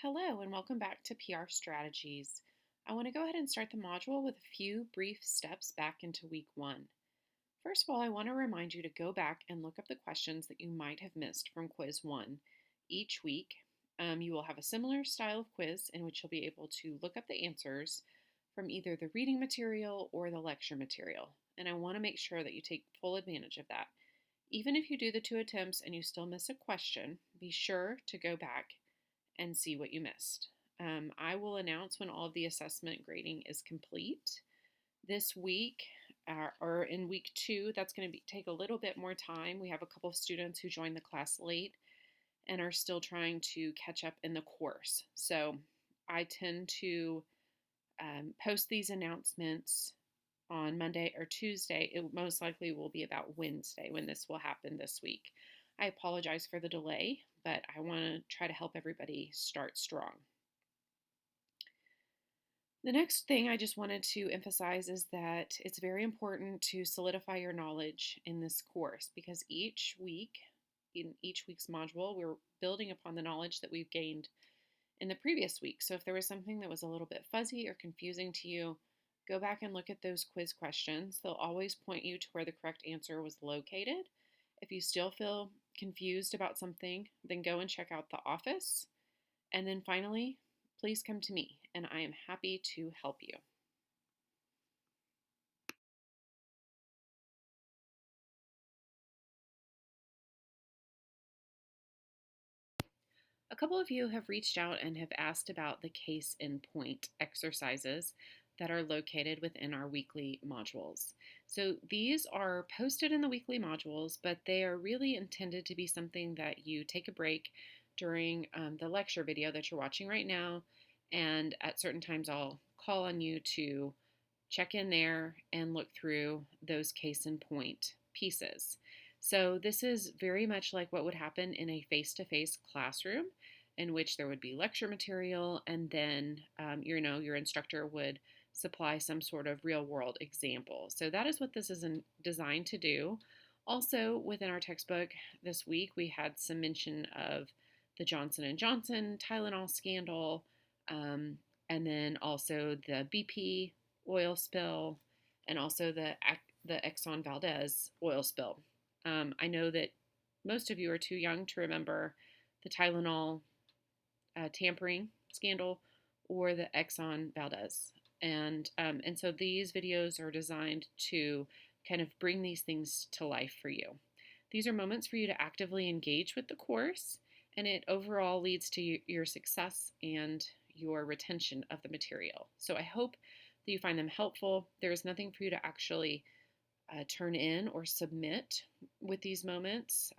Hello and welcome back to PR Strategies. I want to go ahead and start the module with a few brief steps back into week one. First of all, I want to remind you to go back and look up the questions that you might have missed from quiz one. Each week, you will have a similar style of quiz in which you'll be able to look up the answers from either the reading material or the lecture material. And I want to make sure that you take full advantage of that. Even if you do the two attempts and you still miss a question, be sure to go back and see what you missed. I will announce when all of the assessment grading is complete. This week, or in week two, that's going to take a little bit more time. We have a couple of students who joined the class late and are still trying to catch up in the course. So I tend to post these announcements on Monday or Tuesday. It most likely will be about Wednesday when this will happen this week. I apologize for the delay, but I want to try to help everybody start strong. The next thing I just wanted to emphasize is that it's very important to solidify your knowledge in this course because each week, in each week's module, we're building upon the knowledge that we've gained in the previous week. So if there was something that was a little bit fuzzy or confusing to you, go back and look at those quiz questions. They'll always point you to where the correct answer was located. If you still feel confused about something, then go and check out the office. And then finally, please come to me, and I am happy to help you. A couple of you have reached out and have asked about the case in point exercises that are located within our weekly modules. So these are posted in the weekly modules, but they are really intended to be something that you take a break during the lecture video that you're watching right now. And at certain times, I'll call on you to check in there and look through those case in point pieces. So this is very much like what would happen in a face-to-face classroom in which there would be lecture material and then your instructor would supply some sort of real-world example. So that is what this is designed to do. Also, within our textbook this week, we had some mention of the Johnson & Johnson Tylenol scandal, and then also the BP oil spill, and also the Exxon Valdez oil spill. I know that most of you are too young to remember the Tylenol tampering scandal or the Exxon Valdez. And so these videos are designed to kind of bring these things to life for you. These are moments for you to actively engage with the course, and it overall leads to your success and your retention of the material. So I hope that you find them helpful. There is nothing for you to actually turn in or submit with these moments,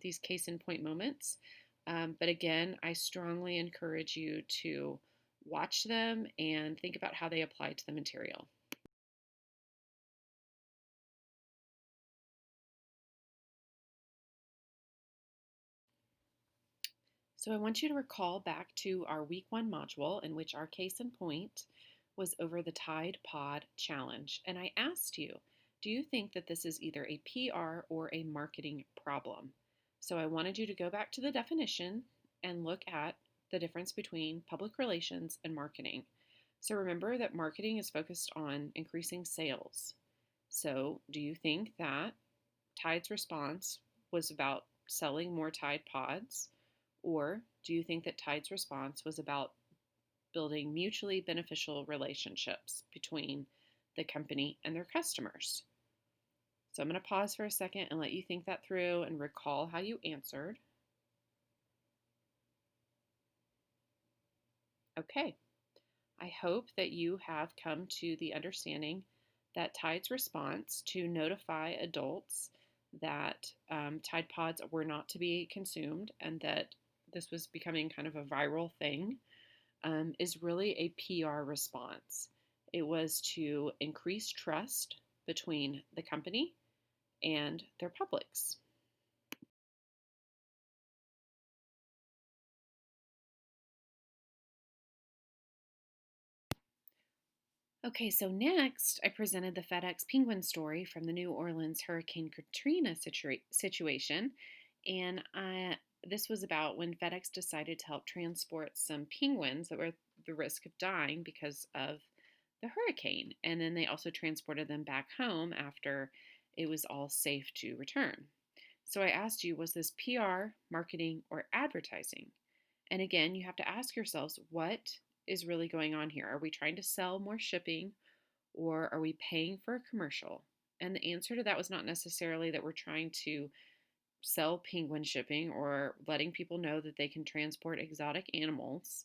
these case in point moments. But again, I strongly encourage you to watch them and think about how they apply to the material. So I want you to recall back to our week one module in which our case in point was over the Tide Pod Challenge. And I asked you, do you think that this is either a PR or a marketing problem? So I wanted you to go back to the definition and look at the difference between public relations and marketing. So remember that marketing is focused on increasing sales. So do you think that Tide's response was about selling more Tide Pods? Or do you think that Tide's response was about building mutually beneficial relationships between the company and their customers? So I'm going to pause for a second and let you think that through and recall how you answered. Okay, I hope that you have come to the understanding that Tide's response to notify adults that Tide Pods were not to be consumed and that this was becoming kind of a viral thing is really a PR response. It was to increase trust between the company and their publics. Okay, so next I presented the FedEx Penguin story from the New Orleans Hurricane Katrina situation. And This was about when FedEx decided to help transport some penguins that were at the risk of dying because of the hurricane. And then they also transported them back home after it was all safe to return. So I asked you, was this PR, marketing, or advertising? And again, you have to ask yourselves, what is really going on here? Are we trying to sell more shipping, or are we paying for a commercial? And the answer to that was not necessarily that we're trying to sell penguin shipping or letting people know that they can transport exotic animals,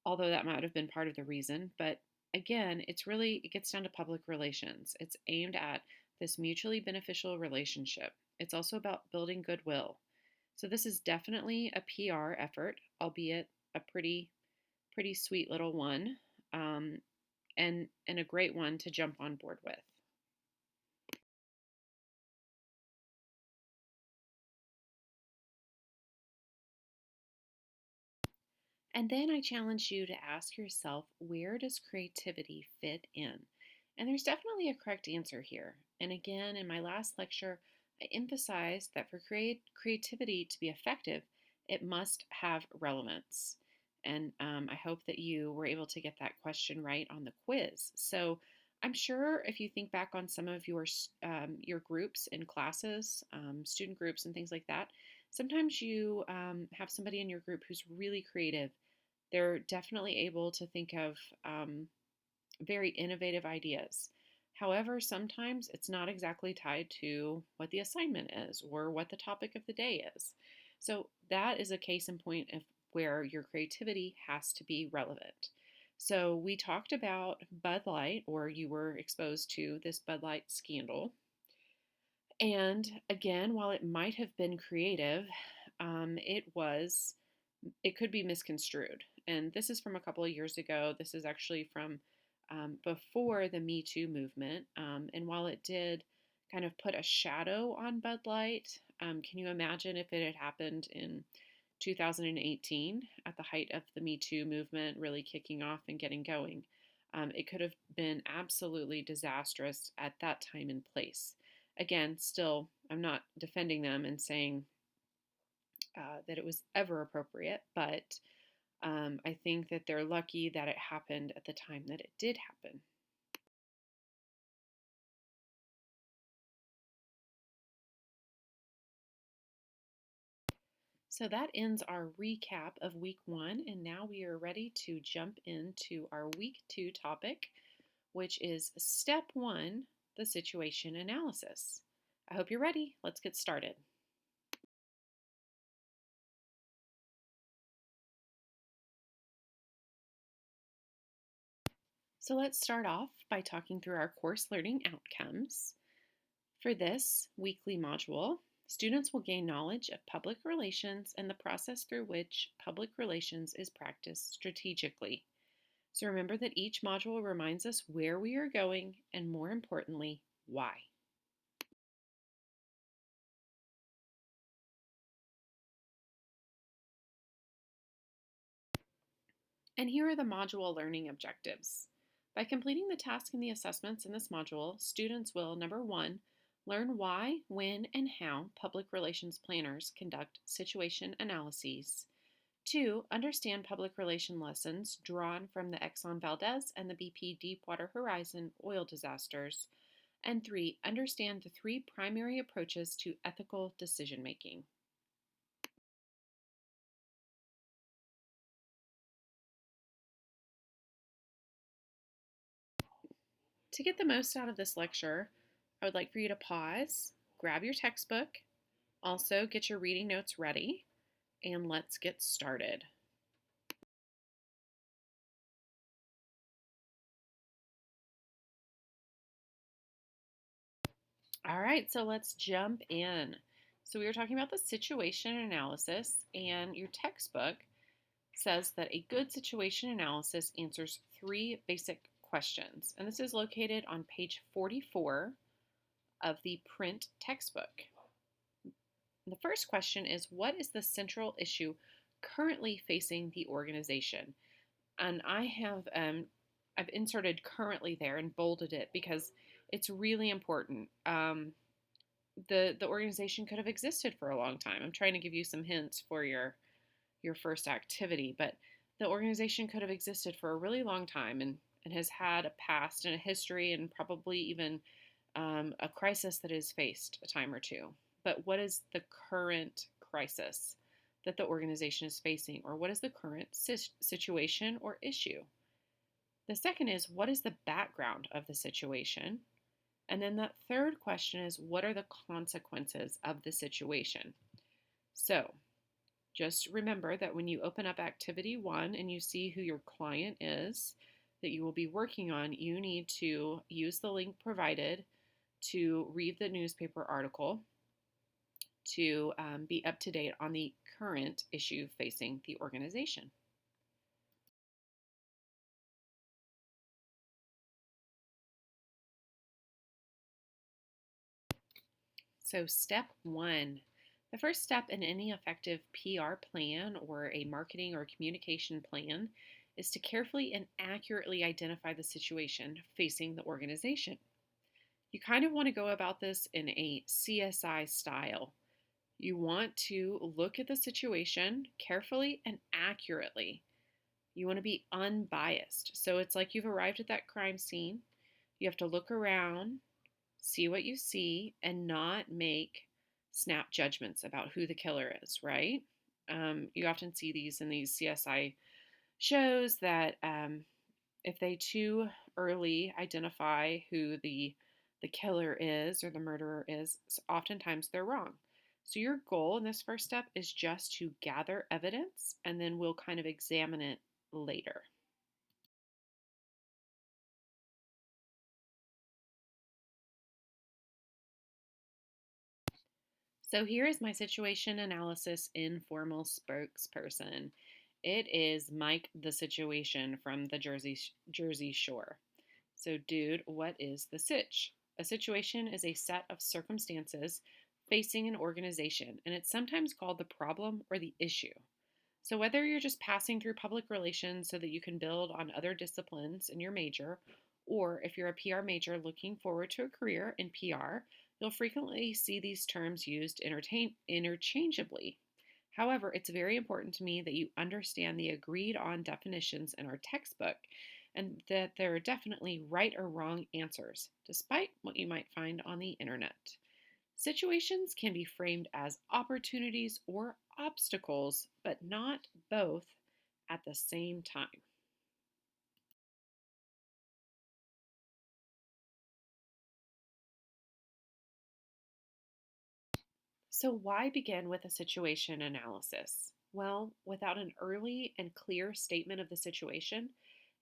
although that might have been part of the reason. But again, it gets down to public relations. It's aimed at this mutually beneficial relationship. It's also about building goodwill. So this is definitely a PR effort, albeit a pretty sweet little one, um, and a great one to jump on board with. And then I challenge you to ask yourself, where does creativity fit in? And there's definitely a correct answer here. And again, in my last lecture, I emphasized that for creativity to be effective, it must have relevance. And I hope that you were able to get that question right on the quiz. So I'm sure if you think back on some of your groups in classes, student groups and things like that, sometimes you have somebody in your group who's really creative. They're definitely able to think of very innovative ideas. However, sometimes it's not exactly tied to what the assignment is or what the topic of the day is. So that is a case in point of where your creativity has to be relevant. So we talked about Bud Light, or you were exposed to this Bud Light scandal. And again, while it might have been creative, it could be misconstrued. And this is from a couple of years ago. This is actually from before the Me Too movement. And while it did kind of put a shadow on Bud Light, can you imagine if it had happened in 2018 at the height of the Me Too movement really kicking off and getting going? It could have been absolutely disastrous at that time and place. Again, still, I'm not defending them and saying that it was ever appropriate, but I think that they're lucky that it happened at the time that it did happen. So that ends our recap of week one, and now we are ready to jump into our week two topic, which is step one, the situation analysis. I hope you're ready. Let's get started. So let's start off by talking through our course learning outcomes. For this weekly module, students will gain knowledge of public relations and the process through which public relations is practiced strategically. So remember that each module reminds us where we are going and, more importantly, why. And here are the module learning objectives. By completing the task and the assessments in this module, students will, number one, learn why, when, and how public relations planners conduct situation analyses. Two, understand public relation lessons drawn from the Exxon Valdez and the BP Deepwater Horizon oil disasters. And three, understand the three primary approaches to ethical decision making. To get the most out of this lecture, I would like for you to pause, grab your textbook, also get your reading notes ready, and let's get started. All right, so let's jump in. So we were talking about the situation analysis, and your textbook says that a good situation analysis answers three basic questions. And this is located on page 44 of the print textbook. The first question is, what is the central issue currently facing the organization? And I've inserted currently there and bolded it because it's really important. the organization could have existed for a long time. I'm trying to give you some hints for your first activity, but the organization could have existed for a really long time and has had a past and a history and probably even a crisis that is faced a time or two. But what is the current crisis that the organization is facing, or what is the current situation or issue? The second is, what is the background of the situation? And then the third question is, what are the consequences of the situation? So just remember that when you open up activity one and you see who your client is that you will be working on, you need to use the link provided to read the newspaper article to be up to date on the current issue facing the organization. So, step one. The first step in any effective PR plan or a marketing or communication plan is to carefully and accurately identify the situation facing the organization. You kind of want to go about this in a CSI style. You want to look at the situation carefully and accurately. You want to be unbiased. So it's like you've arrived at that crime scene. You have to look around, see what you see, and not make snap judgments about who the killer is, right? You often see these in these CSI shows that if they too early identify who the killer is or the murderer is, oftentimes they're wrong. So your goal in this first step is just to gather evidence and then we'll kind of examine it later. So here is my situation analysis informal spokesperson. It is Mike the Situation from the Jersey Shore. So, dude, what is the sitch? A situation is a set of circumstances facing an organization, and it's sometimes called the problem or the issue. So, whether you're just passing through public relations so that you can build on other disciplines in your major, or if you're a PR major looking forward to a career in PR, you'll frequently see these terms used interchangeably. However, it's very important to me that you understand the agreed on definitions in our textbook and that there are definitely right or wrong answers, despite what you might find on the internet. Situations can be framed as opportunities or obstacles, but not both at the same time. So, why begin with a situation analysis? Well, without an early and clear statement of the situation,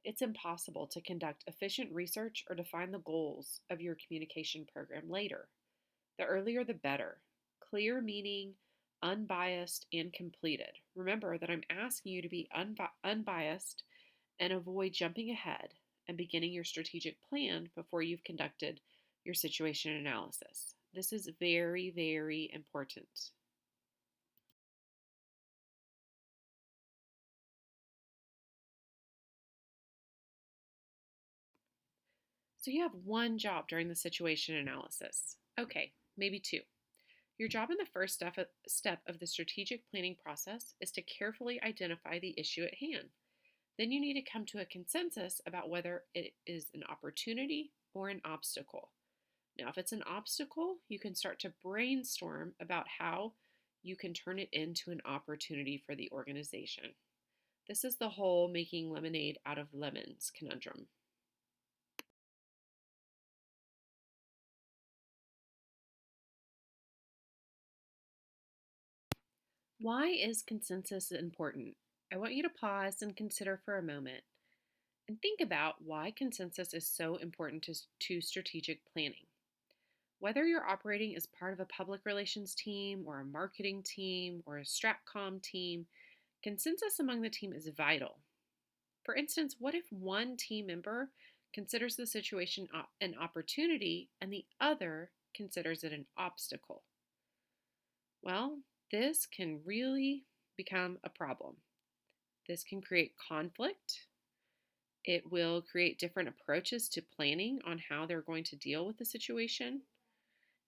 it's impossible to conduct efficient research or define the goals of your communication program later. The earlier the better. Clear meaning, unbiased, and completed. Remember that I'm asking you to be unbiased and avoid jumping ahead and beginning your strategic plan before you've conducted your situation analysis. This is very, very important. So you have one job during the situation analysis. Okay, maybe two. Your job in the first step of the strategic planning process is to carefully identify the issue at hand. Then you need to come to a consensus about whether it is an opportunity or an obstacle. Now, if it's an obstacle, you can start to brainstorm about how you can turn it into an opportunity for the organization. This is the whole making lemonade out of lemons conundrum. Why is consensus important? I want you to pause and consider for a moment and think about why consensus is so important to strategic planning. Whether you're operating as part of a public relations team or a marketing team or a stratcom team, consensus among the team is vital. For instance, what if one team member considers the situation an opportunity and the other considers it an obstacle? Well, this can really become a problem. This can create conflict. It will create different approaches to planning on how they're going to deal with the situation.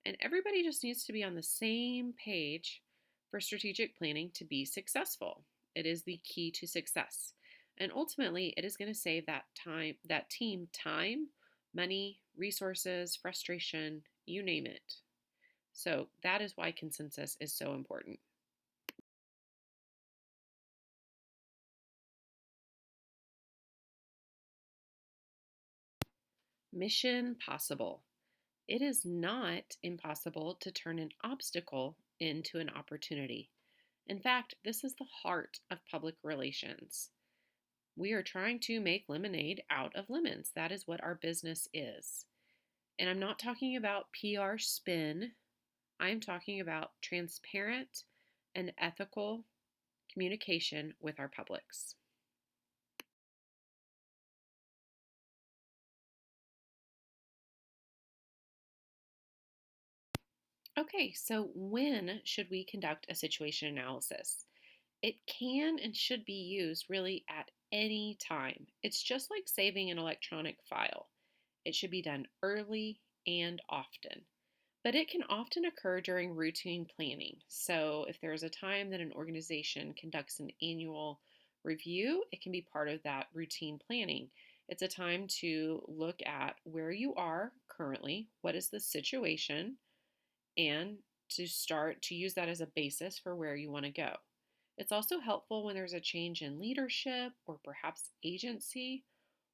And everybody just needs to be on the same page for strategic planning to be successful. It is the key to success. And ultimately, it is going to save that team time, money, resources, frustration, you name it. So that is why consensus is so important. Mission possible. It is not impossible to turn an obstacle into an opportunity. In fact, this is the heart of public relations. We are trying to make lemonade out of lemons. That is what our business is. And I'm not talking about PR spin, I'm talking about transparent and ethical communication with our publics. Okay, so when should we conduct a situation analysis? It can and should be used really at any time. It's just like saving an electronic file. It should be done early and often. But it can often occur during routine planning. So, if there's a time that an organization conducts an annual review, it can be part of that routine planning. It's a time to look at where you are currently, what is the situation, and to start to use that as a basis for where you want to go. It's also helpful when there's a change in leadership or perhaps agency,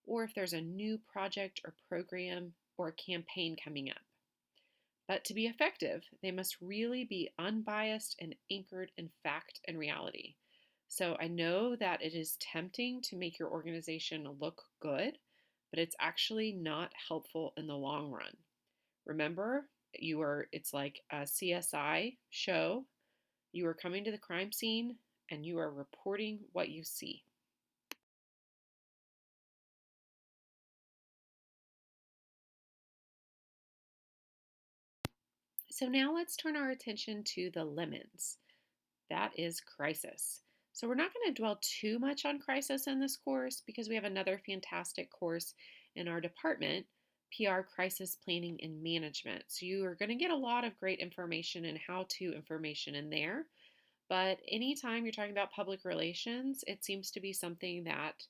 or if there's a new project or program or a campaign coming up. But to be effective, they must really be unbiased and anchored in fact and reality. So I know that it is tempting to make your organization look good, but it's actually not helpful in the long run. Remember, it's like a CSI show. You are coming to the crime scene and you are reporting what you see. So now let's turn our attention to the lemons. That is crisis. So we're not going to dwell too much on crisis in this course because we have another fantastic course in our department, PR Crisis Planning and Management. So you are going to get a lot of great information and how-to information in there. But anytime you're talking about public relations, it seems to be something that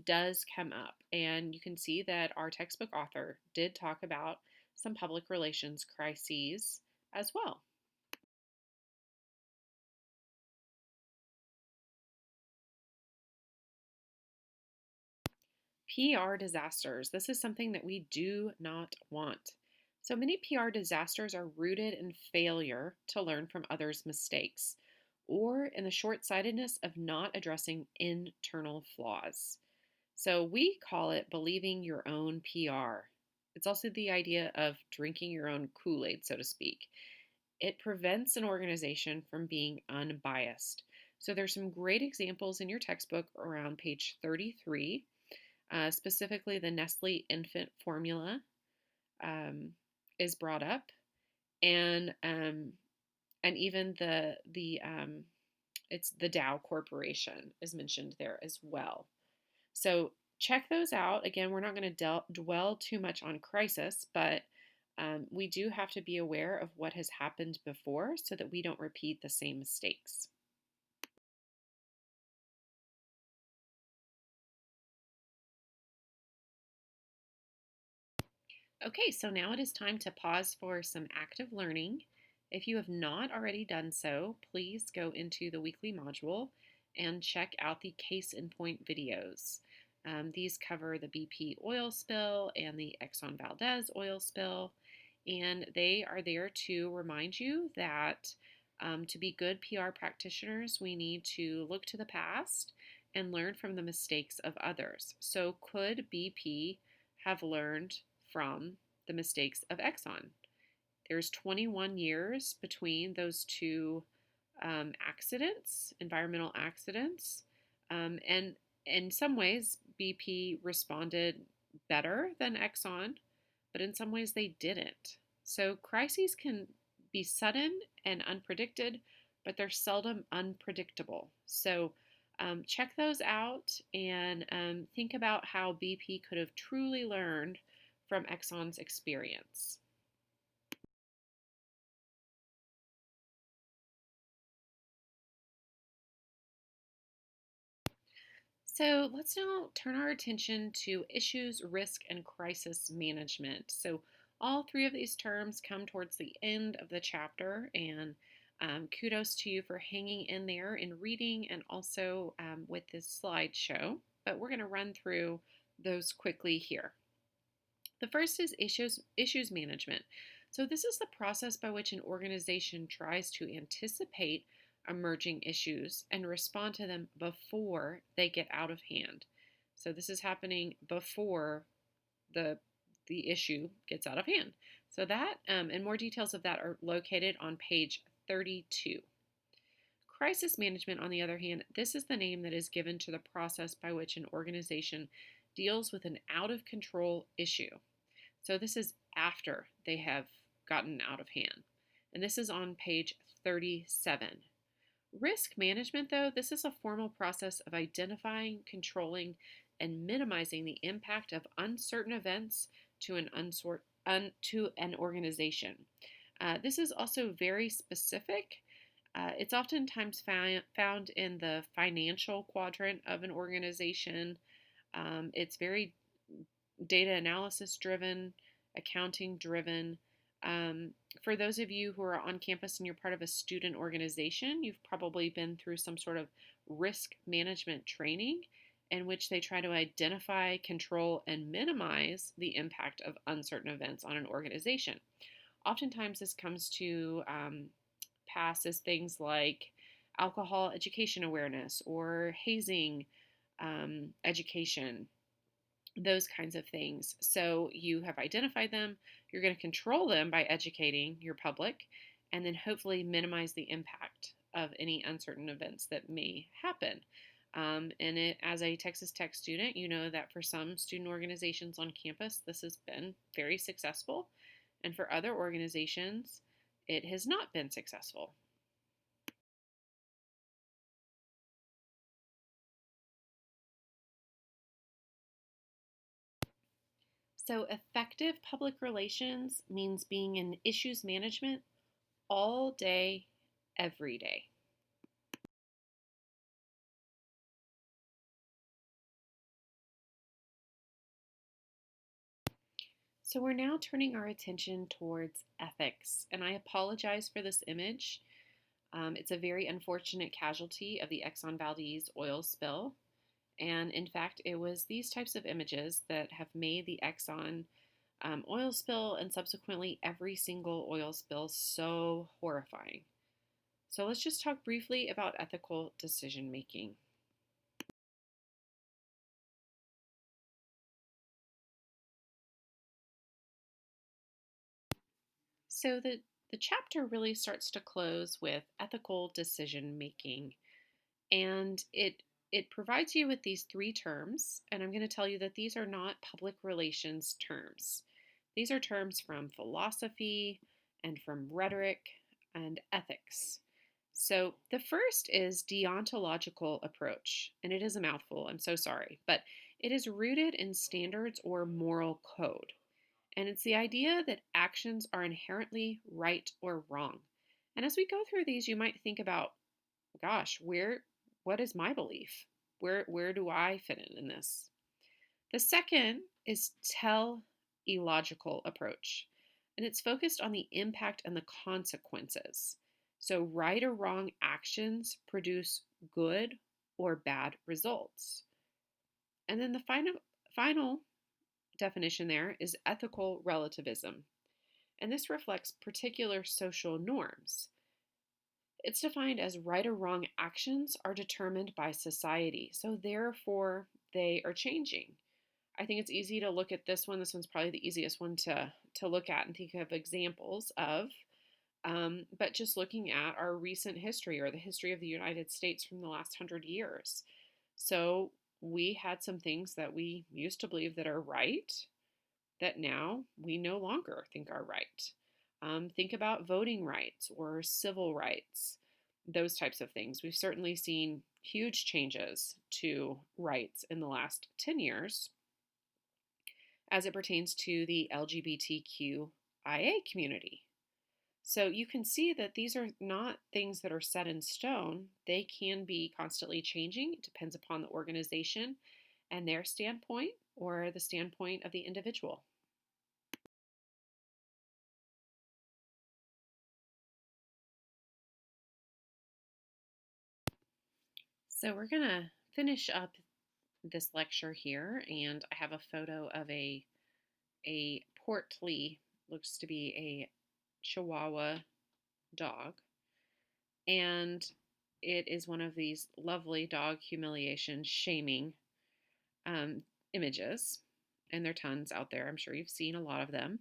does come up. And you can see that our textbook author did talk about some public relations crises as well. PR disasters. This is something that we do not want. So many PR disasters are rooted in failure to learn from others' mistakes or in the short sightedness of not addressing internal flaws. So we call it believing your own PR. It's also the idea of drinking your own Kool Aid, so to speak. It prevents an organization from being unbiased. So there's some great examples in your textbook around page 33, specifically the Nestle infant formula um, is brought up, and even it's the Dow Corporation is mentioned there as well. So check those out. Again, we're not going to dwell too much on crisis, but we do have to be aware of what has happened before so that we don't repeat the same mistakes. Okay, so now it is time to pause for some active learning. If you have not already done so, please go into the weekly module and check out the case in point videos. These cover the BP oil spill and the Exxon Valdez oil spill, and they are there to remind you that to be good PR practitioners, we need to look to the past and learn from the mistakes of others. So, could BP have learned from the mistakes of Exxon? There's 21 years between those two environmental accidents, and in some ways, BP responded better than Exxon, but in some ways they didn't. So crises can be sudden and unpredicted, but they're seldom unpredictable. So check those out and think about how BP could have truly learned from Exxon's experience. So let's now turn our attention to issues, risk, and crisis management. So all three of these terms come towards the end of the chapter, and kudos to you for hanging in there and reading, and also with this slideshow. But we're going to run through those quickly here. The first is issues management. So this is the process by which an organization tries to anticipate emerging issues and respond to them before they get out of hand. So this is happening before the the issue gets out of hand. So that and more details of that are located on page 32. Crisis management, on the other hand, this is the name that is given to the process by which an organization deals with an out of control issue. So this is after they have gotten out of hand. And this is on page 37. Risk management, though, this is a formal process of identifying, controlling, and minimizing the impact of uncertain events to an organization. This is also very specific. It's oftentimes found in the financial quadrant of an organization. It's very data analysis driven, accounting driven. For those of you who are on campus and you're part of a student organization, you've probably been through some sort of risk management training in which they try to identify, control, and minimize the impact of uncertain events on an organization. Oftentimes, this comes to pass as things like alcohol education awareness or hazing education, those kinds of things. So you have identified them, you're going to control them by educating your public, and then hopefully minimize the impact of any uncertain events that may happen. As a Texas Tech student, you know that for some student organizations on campus, this has been very successful, and for other organizations, it has not been successful. So, effective public relations means being in issues management all day, every day. So we're now turning our attention towards ethics, and I apologize for this image. It's a very unfortunate casualty of the Exxon Valdez oil spill, and in fact, it was these types of images that have made the Exxon oil spill and subsequently every single oil spill so horrifying. So let's just talk briefly about ethical decision making. So the chapter really starts to close with ethical decision making, and it provides you with these three terms, and I'm going to tell you that these are not public relations terms. These are terms from philosophy and from rhetoric and ethics. So the first is deontological approach, and it is a mouthful, I'm so sorry, but it is rooted in standards or moral code. And it's the idea that actions are inherently right or wrong. And as we go through these, you might think about, gosh, what is my belief? Where do I fit in this? The second is teleological approach, and it's focused on the impact and the consequences. So right or wrong actions produce good or bad results. And then the final definition there is ethical relativism, and this reflects particular social norms. It's defined as right or wrong actions are determined by society, so therefore they are changing. I think it's easy to look at this one. This one's probably the easiest one to look at and think of examples of. But just looking at our recent history or the history of the United States from the last 100 years. So we had some things that we used to believe that are right that now we no longer think are right. Think about voting rights or civil rights, those types of things. We've certainly seen huge changes to rights in the last 10 years as it pertains to the LGBTQIA community. So you can see that these are not things that are set in stone. They can be constantly changing. It depends upon the organization and their standpoint or the standpoint of the individual. So we're going to finish up this lecture here, and I have a photo of a portly, looks to be a Chihuahua dog, and it is one of these lovely dog humiliation, shaming um, images, and there are tons out there. I'm sure you've seen a lot of them.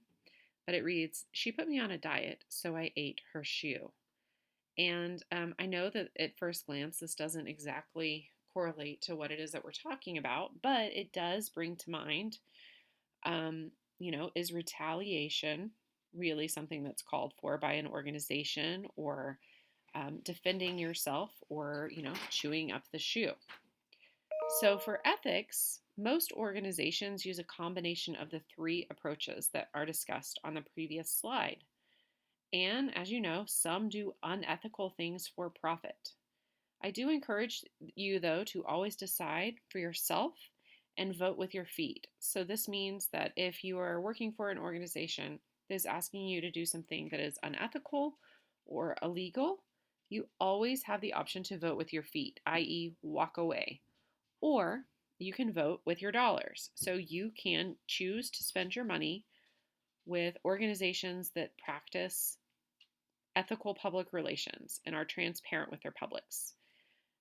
But it reads, "She put me on a diet, so I ate her shoe." And I know that at first glance, this doesn't exactly correlate to what it is that we're talking about, but it does bring to mind, is retaliation really something that's called for by an organization, or defending yourself, or, chewing up the shoe? So, for ethics, most organizations use a combination of the three approaches that are discussed on the previous slide. And as you know, some do unethical things for profit. I do encourage you, though, to always decide for yourself and vote with your feet. So, this means that if you are working for an organization that is asking you to do something that is unethical or illegal, you always have the option to vote with your feet, i.e., walk away. Or you can vote with your dollars. So you can choose to spend your money with organizations that practice ethical public relations and are transparent with their publics.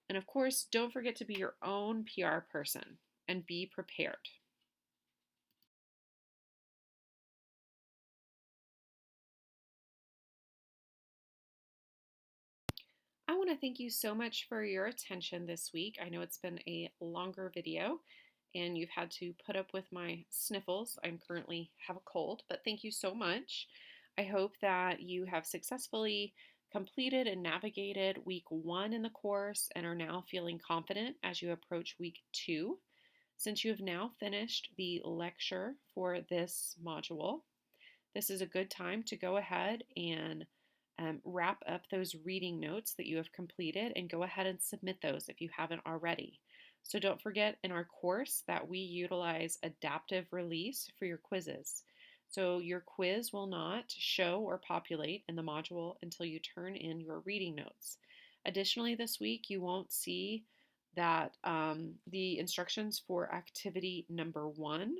And of course, don't forget to be your own PR person and be prepared. I want to thank you so much for your attention this week. I know it's been a longer video and you've had to put up with my sniffles. I currently have a cold, but thank you so much. I hope that you have successfully completed and navigated week 1 in the course and are now feeling confident as you approach week 2. Since you have now finished the lecture for this module, this is a good time to go ahead and wrap up those reading notes that you have completed and go ahead and submit those if you haven't already. So don't forget in our course that we utilize adaptive release for your quizzes. So your quiz will not show or populate in the module until you turn in your reading notes. Additionally, this week you won't see that the instructions for activity number 1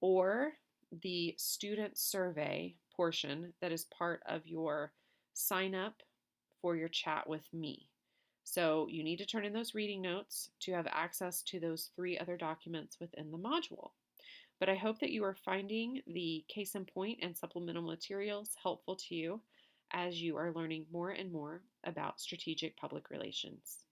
or the student survey portion that is part of your sign up for your chat with me. So you need to turn in those reading notes to have access to those 3 other documents within the module. But I hope that you are finding the case in point and supplemental materials helpful to you as you are learning more and more about strategic public relations.